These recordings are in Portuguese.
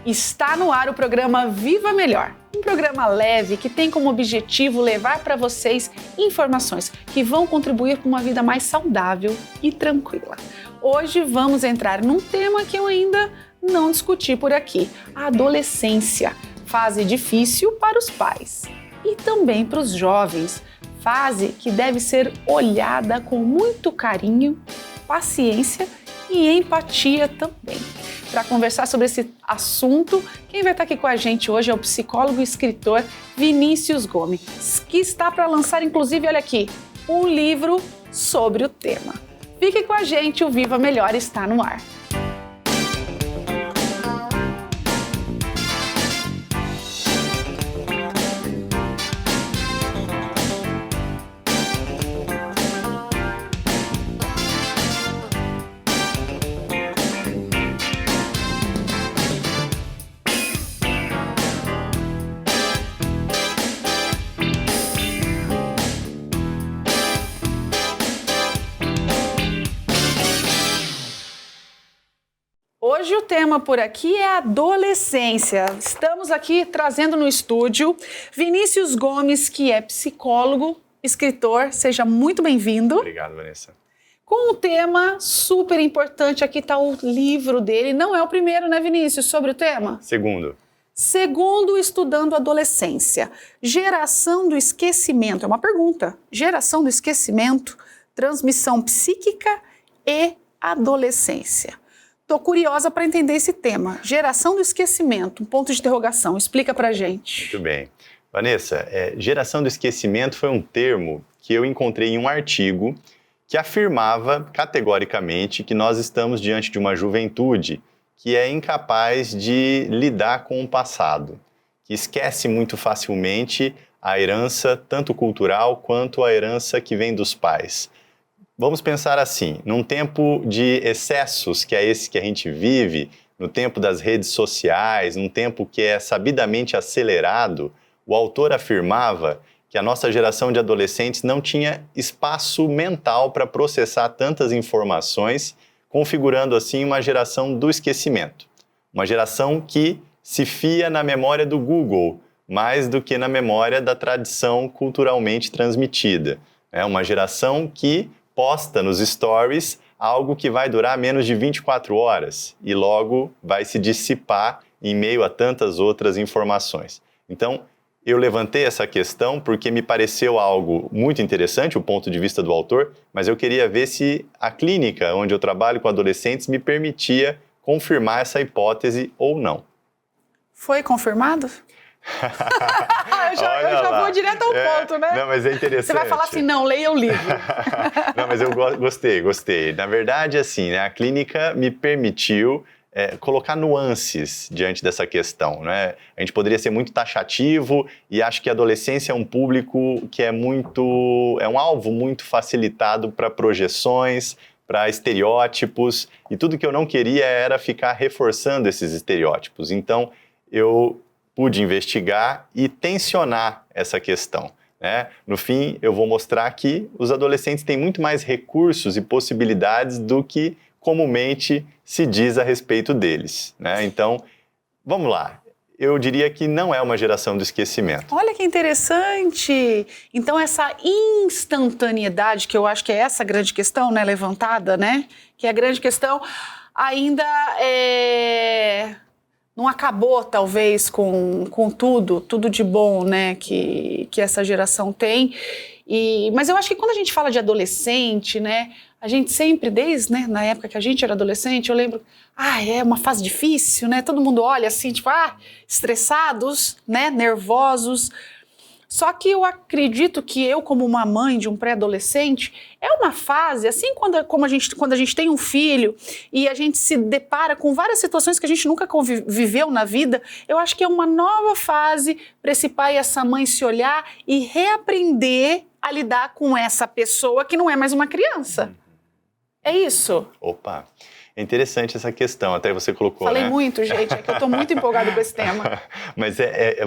Está no ar o programa Viva Melhor, um programa leve que tem como objetivo levar para vocês informações que vão contribuir para uma vida mais saudável e tranquila. Hoje vamos entrar num tema que eu ainda não discuti por aqui, a adolescência, fase difícil para os pais e também para os jovens, fase que deve ser olhada com muito carinho, paciência e empatia também. Para conversar sobre esse assunto, quem vai estar aqui com a gente hoje é o psicólogo e escritor Vinícius Gomes, que está para lançar, inclusive, olha aqui, um livro sobre o tema. Fique com a gente, o Viva Melhor está no ar. Hoje o tema por aqui é adolescência. Estamos aqui trazendo no estúdio Vinícius Gomes, que é psicólogo, escritor. Seja muito bem-vindo. Obrigado, Vanessa. Com um tema super importante, aqui está o livro dele. Não é o primeiro, né, Vinícius, sobre o tema? Segundo, estudando adolescência. Geração do esquecimento. É uma pergunta. Geração do esquecimento, transmissão psíquica e adolescência. Estou curiosa para entender esse tema. Geração do esquecimento, um ponto de interrogação. Explica para a gente. Muito bem. Vanessa, geração do esquecimento foi um termo que eu encontrei em um artigo que afirmava categoricamente que nós estamos diante de uma juventude que é incapaz de lidar com o passado, que esquece muito facilmente a herança tanto cultural quanto a herança que vem dos pais. Vamos pensar assim, num tempo de excessos, que é esse que a gente vive, no tempo das redes sociais, num tempo que é sabidamente acelerado, o autor afirmava que a nossa geração de adolescentes não tinha espaço mental para processar tantas informações, configurando assim uma geração do esquecimento. Uma geração que se fia na memória do Google, mais do que na memória da tradição culturalmente transmitida. É uma geração que posta nos stories algo que vai durar menos de 24 horas e logo vai se dissipar em meio a tantas outras informações. Então, eu levantei essa questão porque me pareceu algo muito interessante, o ponto de vista do autor, mas eu queria ver se a clínica onde eu trabalho com adolescentes me permitia confirmar essa hipótese ou não. Foi confirmado? eu já vou direto ao ponto, né? Não, mas é interessante. Você vai falar assim, não, leia o livro. Não, mas eu gostei. Na verdade, assim, né, a clínica me permitiu colocar nuances diante dessa questão, né? A gente poderia ser muito taxativo e acho que a adolescência é um público que é um alvo muito facilitado para projeções, para estereótipos, e tudo que eu não queria era ficar reforçando esses estereótipos. Então, eu pude investigar e tensionar essa questão, né? No fim, eu vou mostrar que os adolescentes têm muito mais recursos e possibilidades do que comumente se diz a respeito deles, né? Então, vamos lá. Eu diria que não é uma geração do esquecimento. Olha que interessante! Então, essa instantaneidade, que eu acho que é essa grande questão, né, levantada, né? Que é a grande questão, ainda não acabou, talvez, com tudo de bom, né, que essa geração tem. Mas eu acho que quando a gente fala de adolescente, né, a gente sempre, desde, né, na época que a gente era adolescente, eu lembro, é uma fase difícil, né, todo mundo olha assim, tipo, estressados, né, nervosos. Só que eu acredito que eu, como uma mãe de um pré-adolescente, é uma fase, assim quando a gente tem um filho e a gente se depara com várias situações que a gente nunca viveu na vida, eu acho que é uma nova fase para esse pai e essa mãe se olhar e reaprender a lidar com essa pessoa que não é mais uma criança. É isso? Opa! É interessante essa questão, até você colocou, Falei né? muito, gente, é que eu estou muito empolgada com esse tema. Mas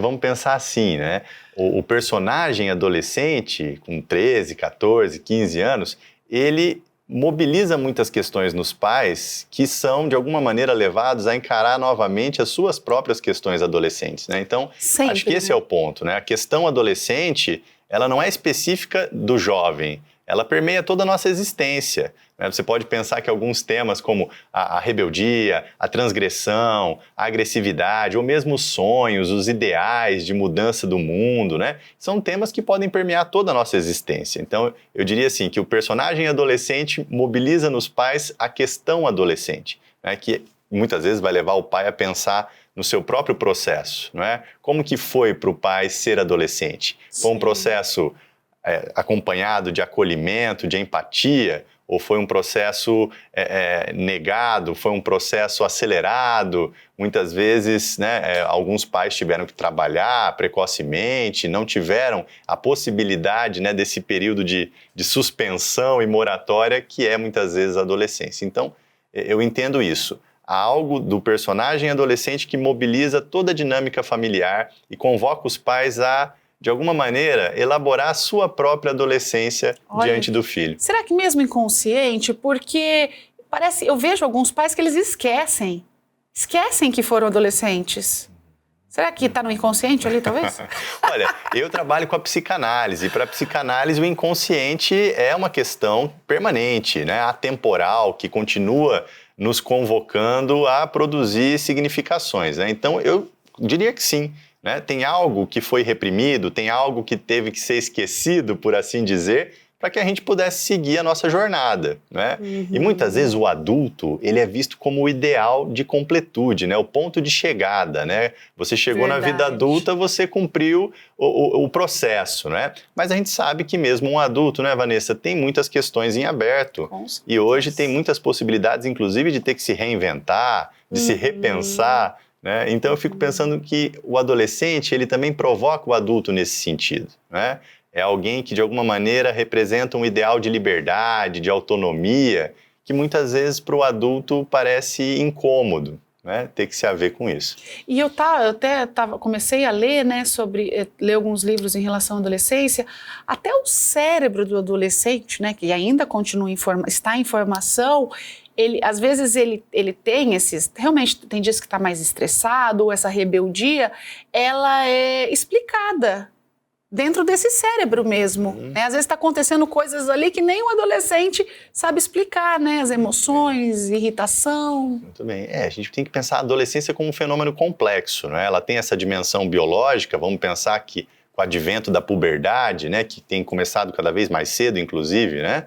vamos pensar assim, né? O personagem adolescente, com 13, 14, 15 anos, ele mobiliza muitas questões nos pais que são, de alguma maneira, levados a encarar novamente as suas próprias questões adolescentes, né? Então, Sempre, acho que esse né? é o ponto, né? A questão adolescente, ela não é específica do jovem, ela permeia toda a nossa existência, né? Você pode pensar que alguns temas como a rebeldia, a transgressão, a agressividade, ou mesmo os sonhos, os ideais de mudança do mundo, né? São temas que podem permear toda a nossa existência. Então, eu diria assim, que o personagem adolescente mobiliza nos pais a questão adolescente, né? Que muitas vezes vai levar o pai a pensar no seu próprio processo, não é? Como que foi para o pai ser adolescente? Foi um processo acompanhado de acolhimento, de empatia, ou foi um processo negado, foi um processo acelerado? Muitas vezes, né, alguns pais tiveram que trabalhar precocemente, não tiveram a possibilidade, né, desse período de suspensão e moratória que é muitas vezes a adolescência. Então, eu entendo isso. Há algo do personagem adolescente que mobiliza toda a dinâmica familiar e convoca os pais a, de alguma maneira, elaborar a sua própria adolescência diante do filho. Será que mesmo inconsciente? Porque eu vejo alguns pais que eles esquecem que foram adolescentes. Será que está no inconsciente ali, talvez? Olha, eu trabalho com a psicanálise, e para a psicanálise o inconsciente é uma questão permanente, né? Atemporal, que continua nos convocando a produzir significações, né? Então, eu diria que sim, né? Tem algo que foi reprimido, tem algo que teve que ser esquecido, por assim dizer, para que a gente pudesse seguir a nossa jornada, né? E muitas vezes o adulto, ele é visto como o ideal de completude, né? O ponto de chegada, né? Você chegou na vida adulta, você cumpriu o processo, né? Mas a gente sabe que mesmo um adulto, né, Vanessa, tem muitas questões em aberto. E hoje tem muitas possibilidades, inclusive, de ter que se reinventar, de se repensar, né? Então eu fico pensando que o adolescente, ele também provoca o adulto nesse sentido, né? É alguém que, de alguma maneira, representa um ideal de liberdade, de autonomia, que muitas vezes para o adulto parece incômodo, né? Ter que se haver com isso. E eu até comecei a ler, né, ler alguns livros em relação à adolescência. Até o cérebro do adolescente, né, que ainda continua está em formação, às vezes ele tem realmente tem dias que está mais estressado, ou essa rebeldia, ela é explicada dentro desse cérebro mesmo, né? Às vezes está acontecendo coisas ali que nem o adolescente sabe explicar, né? As emoções, irritação. Muito bem. A gente tem que pensar a adolescência como um fenômeno complexo, né? Ela tem essa dimensão biológica, vamos pensar que com o advento da puberdade, né, que tem começado cada vez mais cedo, inclusive, né?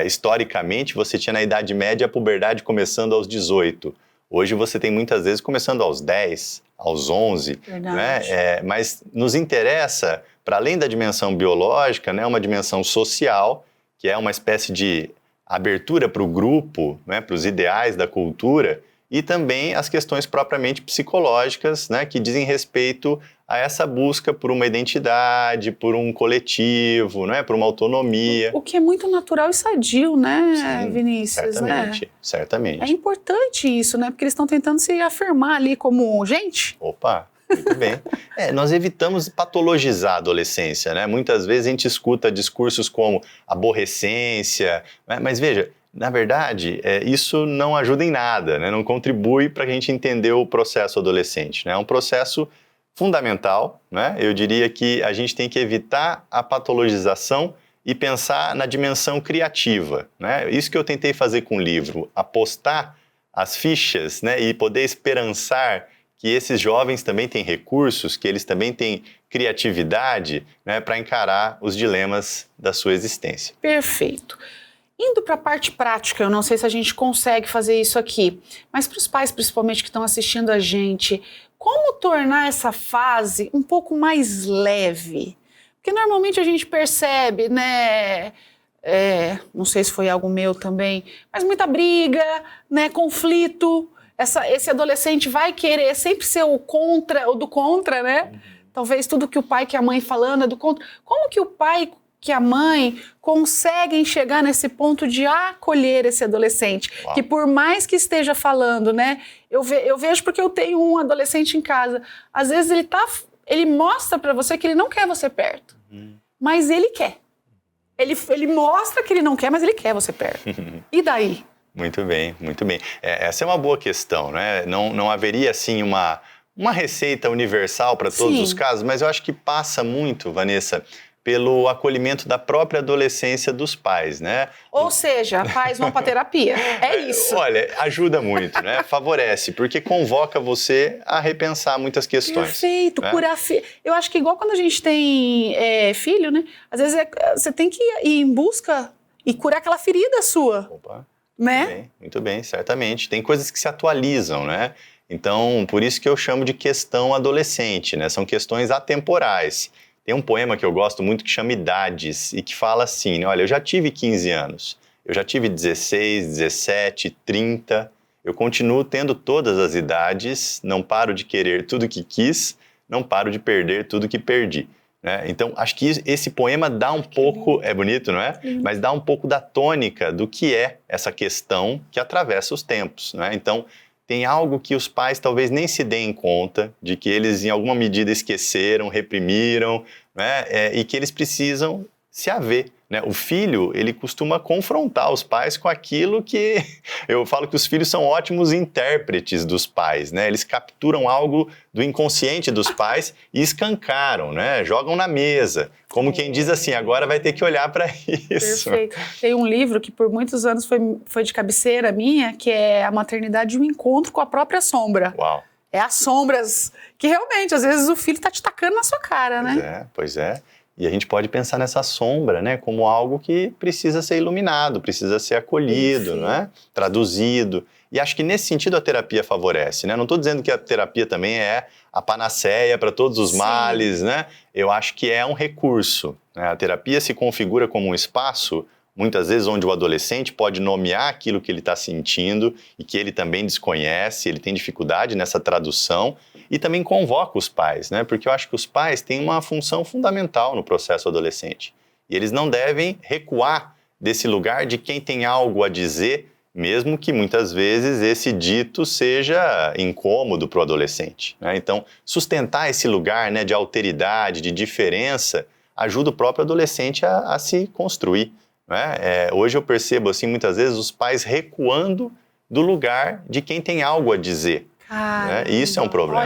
Historicamente, você tinha na Idade Média a puberdade começando aos 18. Hoje você tem muitas vezes começando aos 10, aos 11, né? Mas nos interessa, para além da dimensão biológica, né, uma dimensão social, que é uma espécie de abertura para o grupo, né, para os ideais da cultura, e também as questões propriamente psicológicas, né, que dizem respeito a essa busca por uma identidade, por um coletivo, né, por uma autonomia. O que é muito natural e sadio, né, Sim, Vinícius? certamente, certamente. É importante isso, né, porque eles estão tentando se afirmar ali como gente. Opa! Muito bem. Nós evitamos patologizar a adolescência, né? Muitas vezes a gente escuta discursos como aborrecência, né? Mas veja, na verdade, isso não ajuda em nada, né? Não contribui para a gente entender o processo adolescente, né? É um processo fundamental, né? Eu diria que a gente tem que evitar a patologização e pensar na dimensão criativa, né? Isso que eu tentei fazer com o livro, apostar as fichas, né? E poder esperançar que esses jovens também têm recursos, que eles também têm criatividade, né, para encarar os dilemas da sua existência. Perfeito. Indo para a parte prática, eu não sei se a gente consegue fazer isso aqui, mas para os pais, principalmente, que estão assistindo a gente, como tornar essa fase um pouco mais leve? Porque normalmente a gente percebe, né, não sei se foi algo meu também, mas muita briga, né, conflito. Esse adolescente vai querer sempre ser o do contra, né? Talvez tudo que o pai e a mãe falando é do contra. Como que o pai e a mãe conseguem chegar nesse ponto de acolher esse adolescente? Uau. Que por mais que esteja falando, né? Eu vejo porque eu tenho um adolescente em casa. Às vezes ele mostra para você que ele não quer você perto, mas ele quer. Ele mostra que ele não quer, mas ele quer você perto. E daí? Muito bem, muito bem. Essa é uma boa questão, né? Não haveria, assim, uma receita universal para todos os casos, mas eu acho que passa muito, Vanessa, pelo acolhimento da própria adolescência dos pais, né? Ou seja, pais vão para terapia. É isso. Olha, ajuda muito, né? Favorece, porque convoca você a repensar muitas questões. Perfeito, né? curar filho. Eu acho que igual quando a gente tem filho, né? Às vezes você tem que ir em busca e curar aquela ferida sua. Opa, Né? muito bem, certamente. Tem coisas que se atualizam, né? Então, por isso que eu chamo de questão adolescente, né? São questões atemporais. Tem um poema que eu gosto muito que chama Idades e que fala assim, né? Olha, eu já tive 15 anos, eu já tive 16, 17, 30, eu continuo tendo todas as idades, não paro de querer tudo que quis, não paro de perder tudo que perdi. Né? Então, acho que esse poema dá um pouco, é bonito, não é? Mas dá um pouco da tônica do que é essa questão que atravessa os tempos. Né? Então, tem algo que os pais talvez nem se deem conta de que eles, em alguma medida, esqueceram, reprimiram, né? E que eles precisam se haver. Né? O filho, ele costuma confrontar os pais com aquilo que... Eu falo que os filhos são ótimos intérpretes dos pais, né? Eles capturam algo do inconsciente dos pais e escancaram, né? Jogam na mesa, como quem diz assim, agora vai ter que olhar para isso. Perfeito. Tem um livro que por muitos anos foi de cabeceira minha, que é A Maternidade e o Encontro com a Própria Sombra. Uau! É as sombras que realmente, às vezes, o filho tá te tacando na sua cara, né? Pois é. E a gente pode pensar nessa sombra, né, como algo que precisa ser iluminado, precisa ser acolhido, né, traduzido. E acho que nesse sentido a terapia favorece, né? Não estou dizendo que a terapia também é a panaceia para todos os males, né? Eu acho que é um recurso. Né? A terapia se configura como um espaço, muitas vezes, onde o adolescente pode nomear aquilo que ele está sentindo e que ele também desconhece, ele tem dificuldade nessa tradução e também convoca os pais, né? Porque eu acho que os pais têm uma função fundamental no processo adolescente e eles não devem recuar desse lugar de quem tem algo a dizer, mesmo que muitas vezes esse dito seja incômodo para o adolescente. Né? Então, sustentar esse lugar, né, de alteridade, de diferença, ajuda o próprio adolescente a se construir. Né? Hoje eu percebo, assim, muitas vezes os pais recuando do lugar de quem tem algo a dizer. Né? E isso é um problema.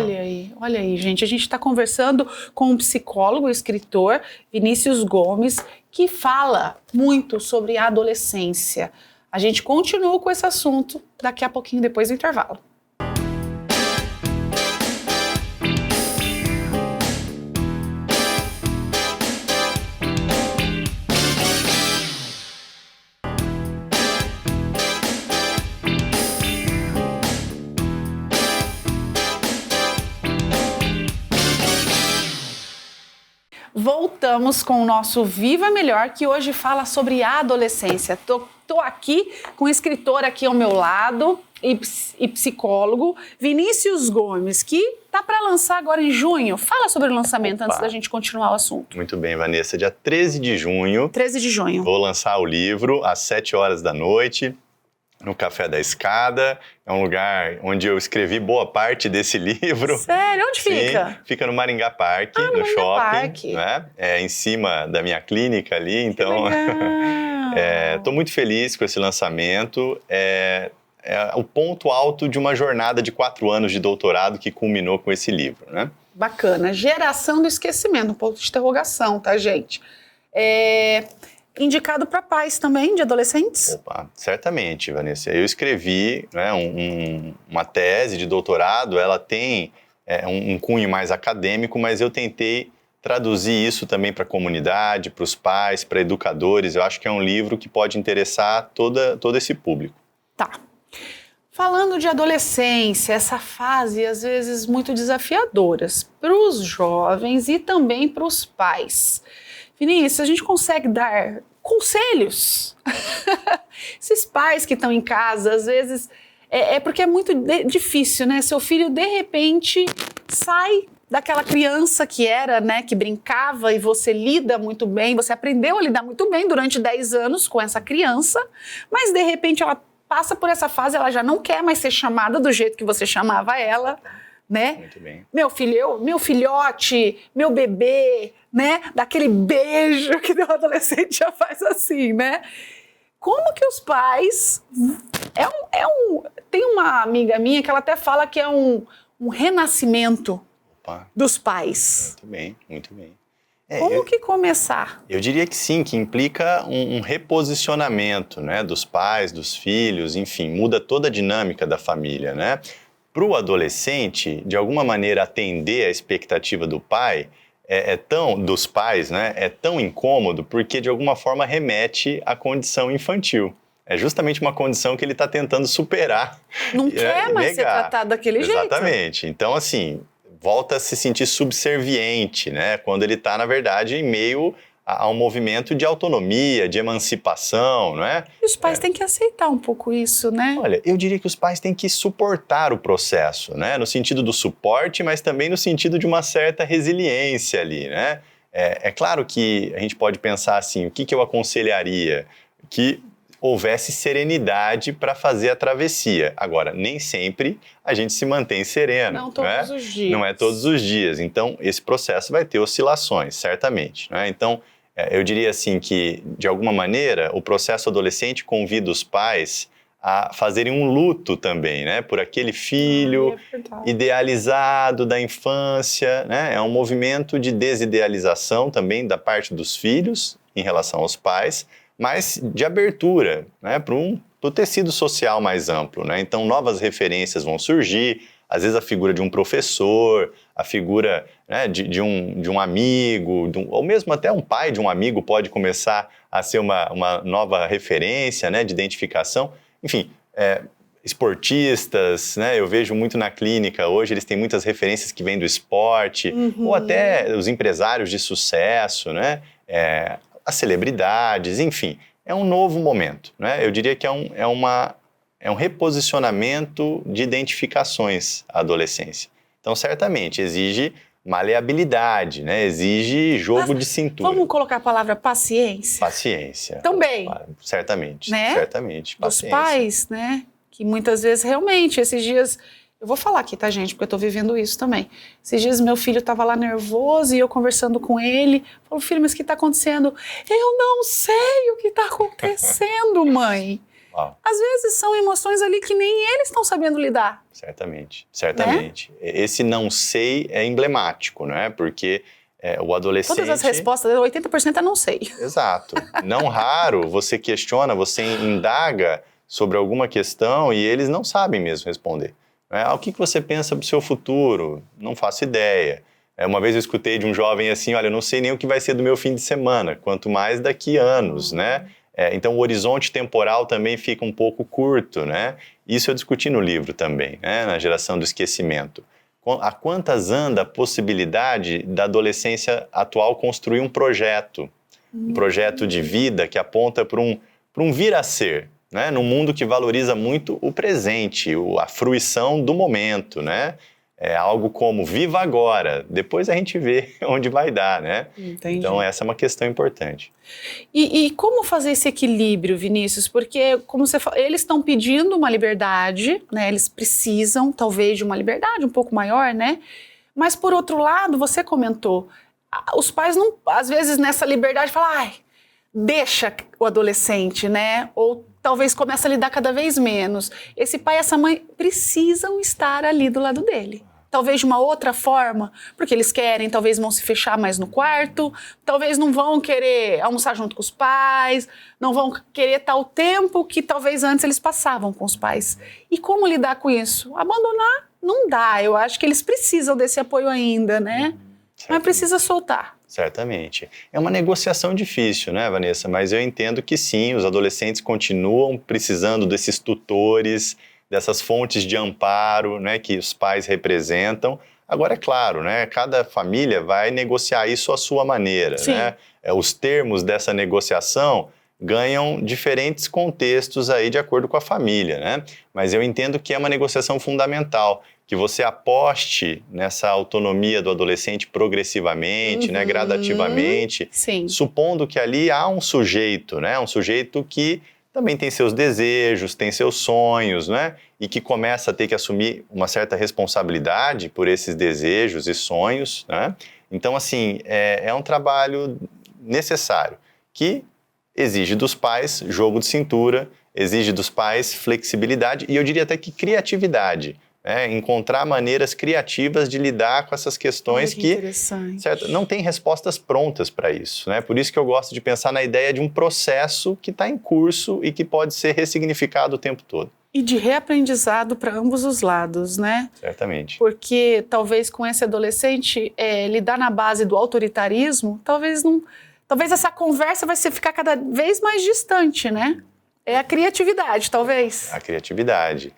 Olha aí, gente. A gente está conversando com um psicólogo e escritor, Vinícius Gomes, que fala muito sobre a adolescência. A gente continua com esse assunto daqui a pouquinho, depois do intervalo. Voltamos com o nosso Viva Melhor, que hoje fala sobre a adolescência. Tô aqui com o escritor aqui ao meu lado e psicólogo, Vinícius Gomes, que tá para lançar agora em junho. Fala sobre o lançamento antes da gente continuar o assunto. Muito bem, Vanessa. Dia 13 de junho. 13 de junho. Vou lançar o livro às 7 horas da noite. No Café da Escada, é um lugar onde eu escrevi boa parte desse livro. Sério? Onde fica? Sim, fica no Maringá Park, no shopping, né? Em cima da minha clínica ali, então estou muito feliz com esse lançamento. É o ponto alto de uma jornada de 4 anos de doutorado que culminou com esse livro, né? Bacana. Geração do esquecimento, um ponto de interrogação, tá, gente? Indicado para pais também, de adolescentes? Opa, certamente, Vanessa. Eu escrevi, né, uma tese de doutorado, ela tem um cunho mais acadêmico, mas eu tentei traduzir isso também para a comunidade, para os pais, para educadores. Eu acho que é um livro que pode interessar todo esse público. Tá. Falando de adolescência, essa fase às vezes muito desafiadoras para os jovens e também para os pais. Vinícius, a gente consegue dar conselhos? Esses pais que estão em casa, às vezes, porque é muito difícil, né? Seu filho, de repente, sai daquela criança que era, né? Que brincava e você lida muito bem, você aprendeu a lidar muito bem durante 10 anos com essa criança, mas, de repente, ela passa por essa fase, ela já não quer mais ser chamada do jeito que você chamava ela, né? Muito bem. Meu filhote, meu bebê, né? Daquele beijo que o adolescente já faz assim, né? Como que os pais... Tem uma amiga minha que ela até fala que é um renascimento dos pais. Muito bem, muito bem. Como que começar? Eu diria que sim, que implica um reposicionamento, né, dos pais, dos filhos, enfim, muda toda a dinâmica da família, né? Para o adolescente, de alguma maneira, atender à expectativa do pai, dos pais, né, é tão incômodo porque, de alguma forma, remete à condição infantil. É justamente uma condição que ele está tentando superar. Não quer mais ser tratado daquele jeito. Exatamente. Então, assim, volta a se sentir subserviente, né? Quando ele está, na verdade, em meio a um movimento de autonomia, de emancipação, não é? E os pais têm que aceitar um pouco isso, né? Olha, eu diria que os pais têm que suportar o processo, né? No sentido do suporte, mas também no sentido de uma certa resiliência ali, né? É claro que a gente pode pensar assim, o que eu aconselharia? Que houvesse serenidade para fazer a travessia. Agora, nem sempre a gente se mantém sereno. Não todos os dias. Não é todos os dias. Então, esse processo vai ter oscilações, certamente. Né? Então, eu diria assim que, de alguma maneira, o processo adolescente convida os pais a fazerem um luto também, né? Por aquele filho idealizado da infância. Né? É um movimento de desidealização também da parte dos filhos em relação aos pais, mas de abertura, né, para o tecido social mais amplo. Né? Então, novas referências vão surgir, às vezes a figura de um professor, a figura, né, de um amigo, ou mesmo até um pai de um amigo pode começar a ser uma nova referência, né, de identificação. Enfim, esportistas, né, eu vejo muito na clínica hoje, eles têm muitas referências que vêm do esporte, ou até os empresários de sucesso, né, as celebridades, enfim, é um novo momento, né? Eu diria que é um reposicionamento de identificações à adolescência. Então, certamente, exige maleabilidade, né? Exige jogo de cintura. Vamos colocar a palavra paciência? Paciência. Também. Certamente, né? certamente. Paciência. Dos pais, né? Que muitas vezes, realmente, esses dias... Eu vou falar aqui, tá, gente? Porque eu tô vivendo isso também. Esses dias meu filho tava lá nervoso e eu conversando com ele. Falou, filho, mas o que tá acontecendo? Eu não sei o que tá acontecendo, mãe. Uau. Às vezes são emoções ali que nem eles estão sabendo lidar. Certamente, certamente. Né? Esse não sei é emblemático, né? Porque o adolescente... Todas as respostas, 80% é não sei. Exato. Não raro, você questiona, você indaga sobre alguma questão e eles não sabem mesmo responder. O que você pensa para o seu futuro? Não faço ideia. Uma vez eu escutei de um jovem assim, olha, eu não sei nem o que vai ser do meu fim de semana, quanto mais daqui a anos, né? Então o horizonte temporal também fica um pouco curto, né? Isso eu discuti no livro também, né? Na geração do esquecimento. A quantas anda a possibilidade da adolescência atual construir um projeto de vida que aponta para um vir a ser, né? Num mundo que valoriza muito o presente, a fruição do momento, né? É algo como viva agora, depois a gente vê onde vai dar, né? Entendi. Então essa é uma questão importante. E como fazer esse equilíbrio, Vinícius? Porque, como você falou, eles estão pedindo uma liberdade, né? Eles precisam, talvez, de uma liberdade um pouco maior, né? Mas, por outro lado, você comentou, os pais não, às vezes, nessa liberdade, falam, ai, deixa o adolescente, né? Ou talvez comece a lidar cada vez menos. Esse pai e essa mãe precisam estar ali do lado dele. Talvez de uma outra forma, porque eles querem, talvez vão se fechar mais no quarto, talvez não vão querer almoçar junto com os pais, não vão querer tal tempo que talvez antes eles passavam com os pais. E como lidar com isso? Abandonar não dá, eu acho que eles precisam desse apoio ainda, né? Mas precisa soltar. Certamente. É uma negociação difícil, né, Vanessa? Mas eu entendo que sim, os adolescentes continuam precisando desses tutores, dessas fontes de amparo, né, que os pais representam. Agora, é claro, né, cada família vai negociar isso à sua maneira. Sim. Né? Os termos dessa negociação ganham diferentes contextos aí de acordo com a família, né? Mas eu entendo que é uma negociação fundamental, que você aposte nessa autonomia do adolescente progressivamente, né, gradativamente, Sim. supondo que ali há um sujeito, né, um sujeito que também tem seus desejos, tem seus sonhos, né? E que começa a ter que assumir uma certa responsabilidade por esses desejos e sonhos, né? Então, assim, é um trabalho necessário, que exige dos pais jogo de cintura, exige dos pais flexibilidade e eu diria até que criatividade. Encontrar maneiras criativas de lidar com essas questões que certo, não tem respostas prontas para isso, né? Por isso que eu gosto de pensar na ideia de um processo que está em curso e que pode ser ressignificado o tempo todo. E de reaprendizado para ambos os lados, né? Certamente. Porque talvez com esse adolescente lidar na base do autoritarismo, talvez essa conversa vai ficar cada vez mais distante, né? É a criatividade, talvez. A criatividade.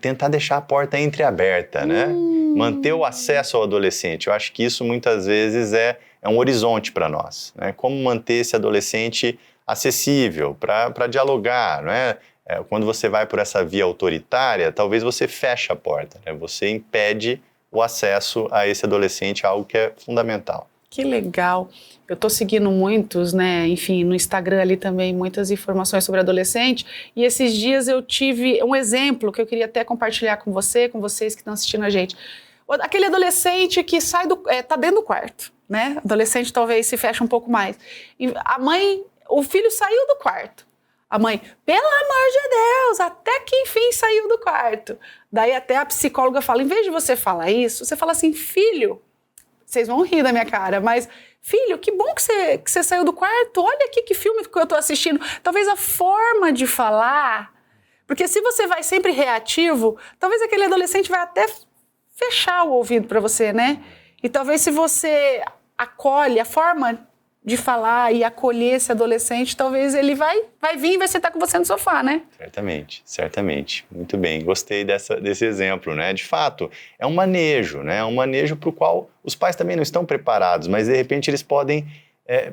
Tentar deixar a porta entreaberta, né? Manter o acesso ao adolescente. Eu acho que isso muitas vezes é um horizonte para nós, né? Como manter esse adolescente acessível para dialogar, né? Quando você vai por essa via autoritária, talvez você feche a porta, né? Você impede o acesso a esse adolescente, algo que é fundamental. Que legal. Eu estou seguindo muitos, né, enfim, no Instagram ali também, muitas informações sobre adolescente, e esses dias eu tive um exemplo que eu queria até compartilhar com vocês que estão assistindo a gente. Aquele adolescente que tá dentro do quarto, né, adolescente talvez se feche um pouco mais. E o filho saiu do quarto. A mãe, pelo amor de Deus, até que enfim saiu do quarto. Daí até a psicóloga fala, em vez de você falar isso, você fala assim, filho, vocês vão rir da minha cara, mas filho, que bom que você saiu do quarto, olha aqui que filme que eu tô assistindo. Talvez a forma de falar, porque se você vai sempre reativo, talvez aquele adolescente vai até fechar o ouvido para você, né? E talvez se você acolhe a forma de falar e acolher esse adolescente, talvez ele vai vir e vai sentar com você no sofá, né? Certamente, certamente. Muito bem, gostei desse exemplo, né? De fato, é um manejo, né? É um manejo para o qual os pais também não estão preparados, mas de repente eles podem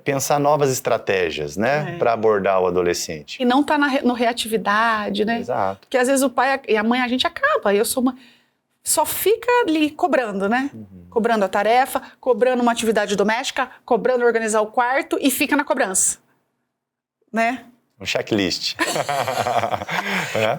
pensar novas estratégias, né? Para abordar o adolescente. E não tá no reatividade, né? Exato. Porque às vezes o pai e a mãe, a gente acaba, eu sou uma... Só fica ali cobrando, né? Cobrando a tarefa, cobrando uma atividade doméstica, cobrando organizar o quarto e fica na cobrança, né? Um checklist.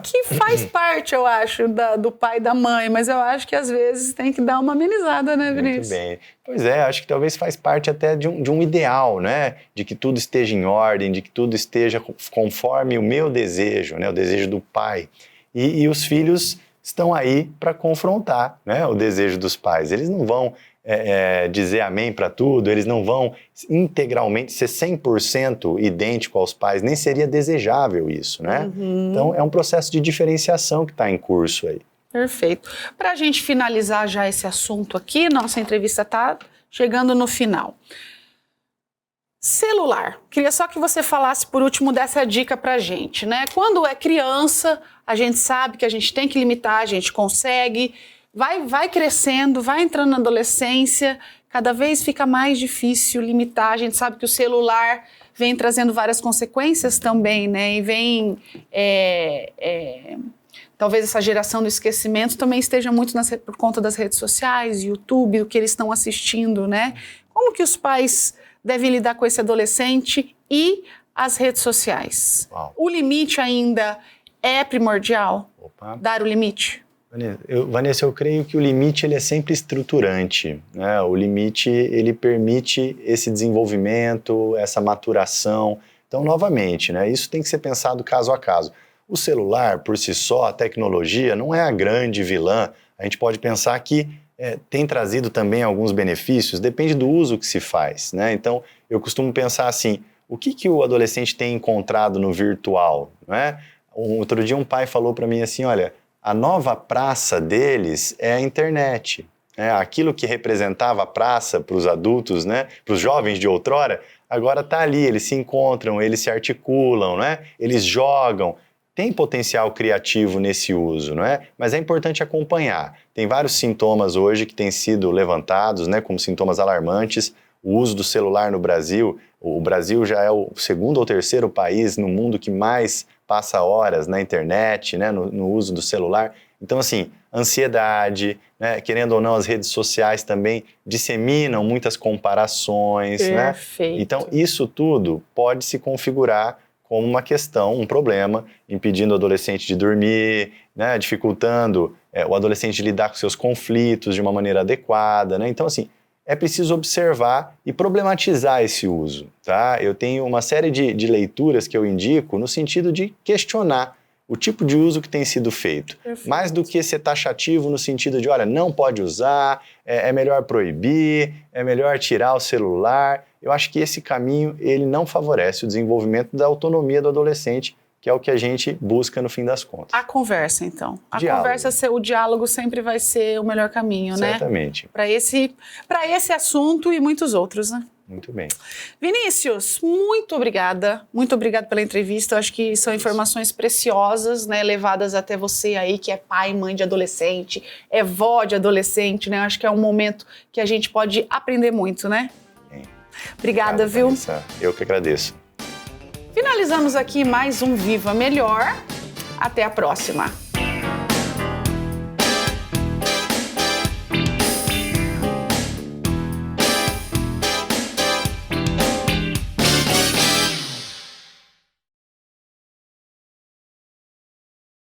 Que faz parte, eu acho, do pai e da mãe, mas eu acho que às vezes tem que dar uma amenizada, né, Vinícius? Muito bem. Pois acho que talvez faz parte até de um ideal, né? De que tudo esteja em ordem, de que tudo esteja conforme o meu desejo, né? O desejo do pai. E os filhos estão aí para confrontar, né, o desejo dos pais. Eles não vão dizer amém para tudo, eles não vão integralmente ser 100% idêntico aos pais, nem seria desejável isso, né? Então, é um processo de diferenciação que está em curso aí. Perfeito. Para a gente finalizar já esse assunto aqui, nossa entrevista está chegando no final. Celular. Queria só que você falasse por último dessa dica pra gente, né? Quando é criança, a gente sabe que a gente tem que limitar, a gente consegue, vai crescendo, vai entrando na adolescência, cada vez fica mais difícil limitar. A gente sabe que o celular vem trazendo várias consequências também, né? E vem... talvez essa geração do esquecimento também esteja muito por conta das redes sociais, YouTube, do que eles estão assistindo, né? Como que os pais devem lidar com esse adolescente e as redes sociais? Uau. O limite ainda é primordial? Opa. Dar o limite? Vanessa, eu creio que o limite ele é sempre estruturante, né? O limite ele permite esse desenvolvimento, essa maturação. Então, novamente, né? Isso tem que ser pensado caso a caso. O celular, por si só, a tecnologia, não é a grande vilã. A gente pode pensar que tem trazido também alguns benefícios, depende do uso que se faz, né? Então, eu costumo pensar assim, o que o adolescente tem encontrado no virtual, né? Outro dia um pai falou para mim assim, olha, a nova praça deles é a internet. Aquilo que representava a praça para os adultos, né? Para os jovens de outrora, agora está ali, eles se encontram, eles se articulam, né? Eles jogam. Tem potencial criativo nesse uso, não é? Mas é importante acompanhar. Tem vários sintomas hoje que têm sido levantados, né, como sintomas alarmantes. O uso do celular no Brasil, o Brasil já é o segundo ou terceiro país no mundo que mais passa horas na internet, né, no uso do celular. Então, assim, ansiedade, né, querendo ou não, as redes sociais também disseminam muitas comparações, Perfeito. né? Então, isso tudo pode se configurar como uma questão, um problema, impedindo o adolescente de dormir, né, dificultando o adolescente de lidar com seus conflitos de uma maneira adequada, né? Então, assim, é preciso observar e problematizar esse uso, tá? Eu tenho uma série de leituras que eu indico no sentido de questionar o tipo de uso que tem sido feito. Perfeito. Mais do que ser taxativo no sentido de, olha, não pode usar, é melhor proibir, é melhor tirar o celular. Eu acho que esse caminho, ele não favorece o desenvolvimento da autonomia do adolescente, que é o que a gente busca no fim das contas. A conversa, então. Diálogo. O diálogo sempre vai ser o melhor caminho, né? Certamente. Para esse assunto e muitos outros, né? Muito bem. Vinícius, muito obrigada. Muito obrigada pela entrevista. Eu acho que são informações preciosas, né, levadas até você aí, que é pai, mãe de adolescente, é vó de adolescente, né? Eu acho que é um momento que a gente pode aprender muito, né? Bem. Obrigada, viu? Vanessa. Eu que agradeço. Finalizamos aqui mais um Viva Melhor. Até a próxima.